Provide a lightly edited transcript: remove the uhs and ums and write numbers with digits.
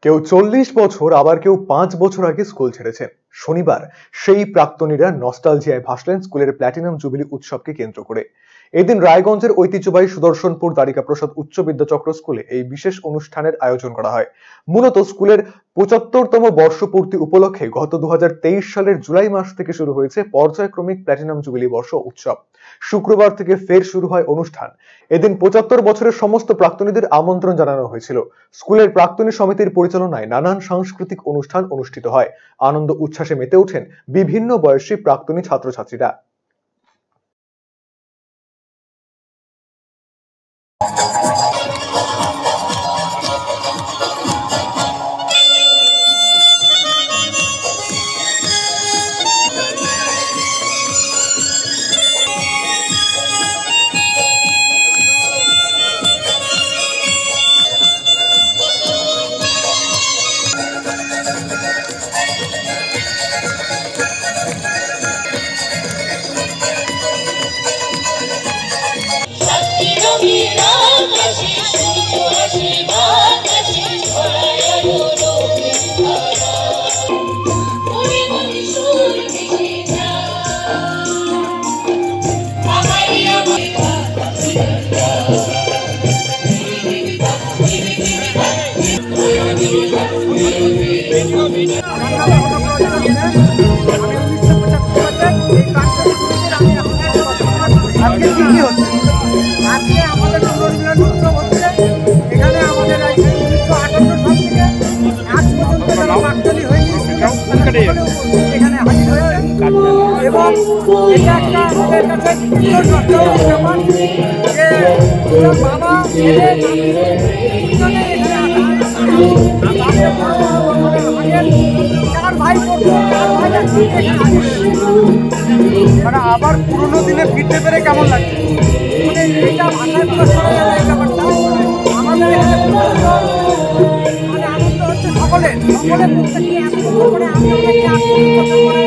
কেউ 40 বছর, আবার কেউ 5 বছর আগে স্কুল ছেড়েছেন। শনিবার সেই প্রাক্তনীরা নস্টালজিয়ায় ভাসলেন স্কুলের প্ল্যাটিনাম জুবিলি উৎসবকে কেন্দ্র করে। এদিন রায়গঞ্জের ঐতিহ্যবাহী সুদর্শনপুর দ্বারিকা প্রসাদ উচ্চ বিদ্যাচক্র স্কুলে এই বিশেষ অনুষ্ঠানের আয়োজন করা হয়। মূলত স্কুলের 75তম বর্ষপূর্তি উপলক্ষে গত 2023 সালের জুলাই মাস থেকে শুরু হয়েছে পর্যায়ক্রমিক প্ল্যাটিনাম জুবিলি বর্ষ উৎসব। শুক্রবার থেকে ফের শুরু হয় অনুষ্ঠান। এদিন 75 বছরের সমস্ত প্রাক্তনীদের আমন্ত্রণ জানানো হয়েছিল। স্কুলের প্রাক্তনী সমিতির পরিচালনায় নানান সাংস্কৃতিক অনুষ্ঠান অনুষ্ঠিত হয়। আনন্দ উচ্ছ্বাসে মেতে ওঠেন বিভিন্ন বয়সী প্রাক্তনী ছাত্রছাত্রীরা। আজকে আমাদের পুনর্মিলন উৎসব হচ্ছে। এখানে আমাদের 1958 সাল থেকে আজ পর্যন্ত যারা প্রাক্তনী হয়নি এখানে হাজির হয়েছে, এবং এটা একটা আমাদের কাছে ব্যাপার যে বাবা ছেলে দুজনে এখানে চার ভাই মানে আবার পুরোনো দিনে ফিরতে পেরে কেমন লাগছে? মানে এটা ভাষায় প্রকাশ করা যাবে এই ব্যাপারটা। আমাদের এখানে মানে আনন্দ হচ্ছে সকলে প্রত্যেকটি 1 বছর করে আমি 40 বছর পরে